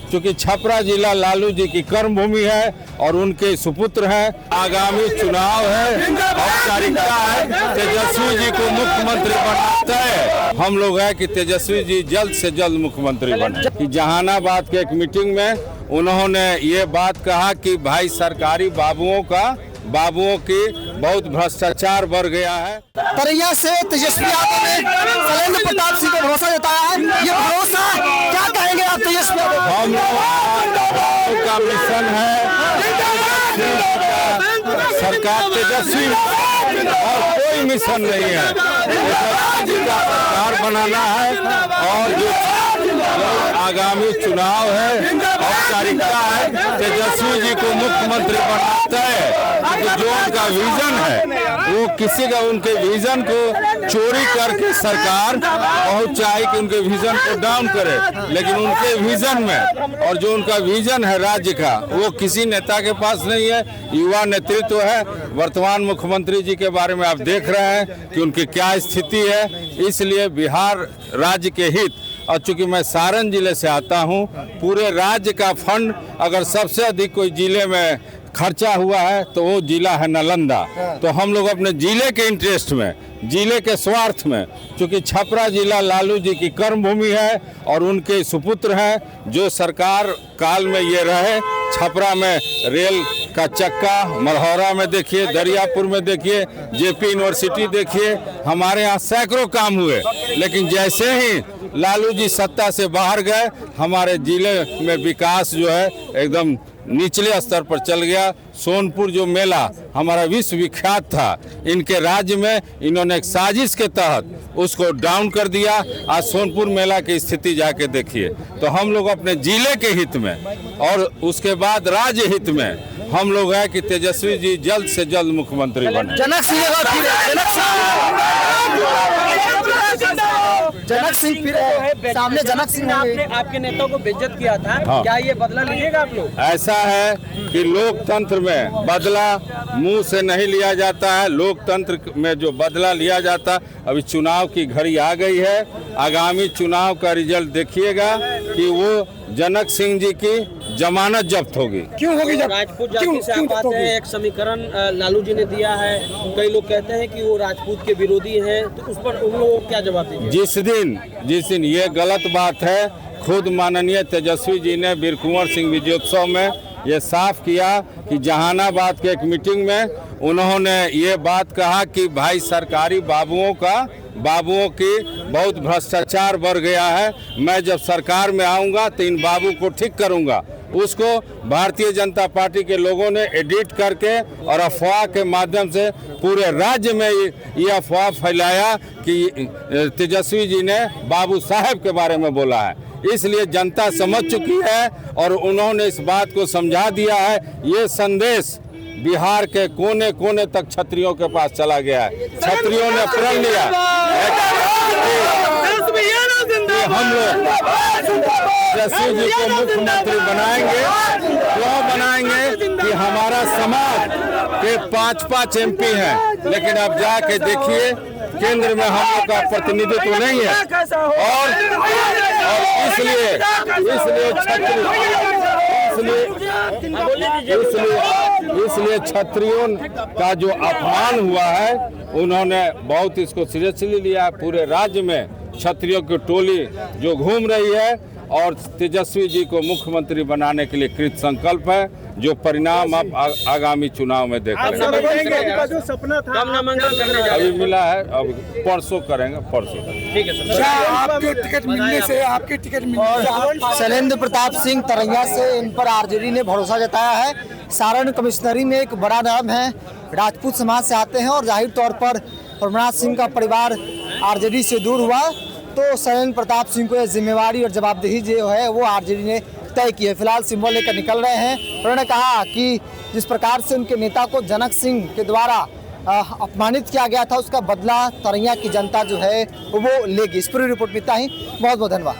क्योंकि छपरा जिला लालू जी की कर्मभूमि है और उनके सुपुत्र हैं। आगामी चुनाव है, औपचारिकता है, तेजस्वी जी को मुख्यमंत्री बनाता है। हम लोग है कि तेजस्वी जी जल्द से जल्द मुख्यमंत्री बने। कि जहानाबाद के एक मीटिंग में उन्होंने ये बात कहा कि भाई सरकारी बाबुओं की बहुत भ्रष्टाचार बढ़ गया है। तरैया से तेजस्वी यादव ने शैलेंद्र प्रताप सिंह को भरोसा जताया है। ये भरोसा क्या कहेंगे आप तेजस्वी यादव? हम लोगों का मिशन है सरकार तेजस्वी और कोई मिशन नहीं है। तेजस्वी का सरकार बनाना है और जो आगामी चुनाव है, औपचारिकता है, तेजस्वी जी को मुख्यमंत्री बनाता है। जो उनका विजन है वो किसी का उनके विजन को चोरी करके सरकार पहुंचाई कि उनके विजन को डाउन करे, लेकिन उनके विजन में और जो उनका विजन है राज्य का वो किसी नेता के पास नहीं है। युवा नेतृत्व है। वर्तमान मुख्यमंत्री जी के बारे में आप देख रहे हैं कि उनकी क्या स्थिति है। इसलिए बिहार राज्य के हित और चूंकि मैं सारण जिले से आता हूं, पूरे राज्य का फंड अगर सबसे अधिक कोई जिले में खर्चा हुआ है तो वो जिला है नालंदा। तो हम लोग अपने जिले के इंटरेस्ट में, जिले के स्वार्थ में, क्योंकि छपरा जिला लालू जी की कर्मभूमि है और उनके सुपुत्र हैं, जो सरकार काल में ये रहे। छपरा में रेल का चक्का, मलहौरा में देखिए, दरियापुर में देखिए, जेपी यूनिवर्सिटी देखिए, हमारे यहाँ सैकड़ों काम हुए। लेकिन जैसे ही लालू जी सत्ता से बाहर गए, हमारे जिले में विकास जो है एकदम निचले स्तर पर चल गया। सोनपुर जो मेला हमारा विश्व विख्यात था, इनके राज्य में इन्होंने एक साजिश के तहत उसको डाउन कर दिया। आज सोनपुर मेला की स्थिति जाके देखिए। तो हम लोग अपने जिले के हित में और उसके बाद राज्य हित में हम लोग है कि तेजस्वी जी जल्द से जल्द मुख्यमंत्री बने। जनक सिंह फिर सामने जनक सिंह आपने आपके नेताओं को बेइज्जत किया था। हाँ। क्या ये बदला लीजिएगा आप लोग? ऐसा है कि लोकतंत्र में बदला मुंह से नहीं लिया जाता है। लोकतंत्र में जो बदला लिया जाता, अभी चुनाव की घड़ी आ गई है। आगामी चुनाव का रिजल्ट देखिएगा कि वो जनक सिंह जी की जमानत जब्त होगी। क्यों होगी? राजपूत जाति से आप आते हैं, एक समीकरण लालू जी ने दिया है। कई लोग कहते हैं कि वो राजपूत के विरोधी हैं, तो उस पर उन लोगों को क्या जवाब देंगे? जिस दिन ये गलत बात है, खुद माननीय तेजस्वी जी ने वीर कुंवर सिंह विजयोत्सव में ये साफ किया कि जहानाबाद के एक मीटिंग में उन्होंने ये बात कहा कि भाई सरकारी बाबुओं की बहुत भ्रष्टाचार बढ़ गया है। मैं जब सरकार में आऊँगा तो इन बाबू को ठीक करूँगा। उसको भारतीय जनता पार्टी के लोगों ने एडिट करके और अफवाह के माध्यम से पूरे राज्य में ये अफवाह फैलाया कि तेजस्वी जी ने बाबू साहब के बारे में बोला है। इसलिए जनता समझ चुकी है और उन्होंने इस बात को समझा दिया है। ये संदेश बिहार के कोने कोने तक छत्रियों के पास चला गया है। छत्रियों ने प्रण लिया हम लोग तेजस्वी जी को मुख्यमंत्री बनाएंगे। क्यों बनाएंगे? कि हमारा समाज के 5 MP हैं, लेकिन आप जाके देखिए केंद्र में हम लोग का प्रतिनिधित्व नहीं है और इसलिए छत्रियों का जो अपमान हुआ है, उन्होंने बहुत इसको सीरियसली लिया। पूरे राज्य में छत्रियों की टोली जो घूम रही है और तेजस्वी जी को मुख्यमंत्री बनाने के लिए कृत संकल्प है, जो परिणाम अब आगामी चुनाव में देख रहे हैं। जो सपना था अभी मिला है, अब परसों करेंगे, परसों। ठीक है सर। आपके टिकट मिलने से शैलेंद्र प्रताप सिंह तरैया से इन पर आरजेडी ने भरोसा जताया है। सारण कमिश्नरी में एक बड़ा नाम है, राजपूत समाज से आते हैं और जाहिर तौर पर प्रभुनाथ सिंह का परिवार आरजेडी से दूर हुआ, तो शैलेंद्र प्रताप सिंह को यह जिम्मेवारी और जवाबदेही जो है वो आरजेडी ने तय की है। फिलहाल सिंबल लेकर निकल रहे हैं। उन्होंने कहा कि जिस प्रकार से उनके नेता को जनक सिंह के द्वारा अपमानित किया गया था, उसका बदला तरैया की जनता जो है वो लेगी। इस पूरी रिपोर्ट में इतना ही। बहुत बहुत धन्यवाद।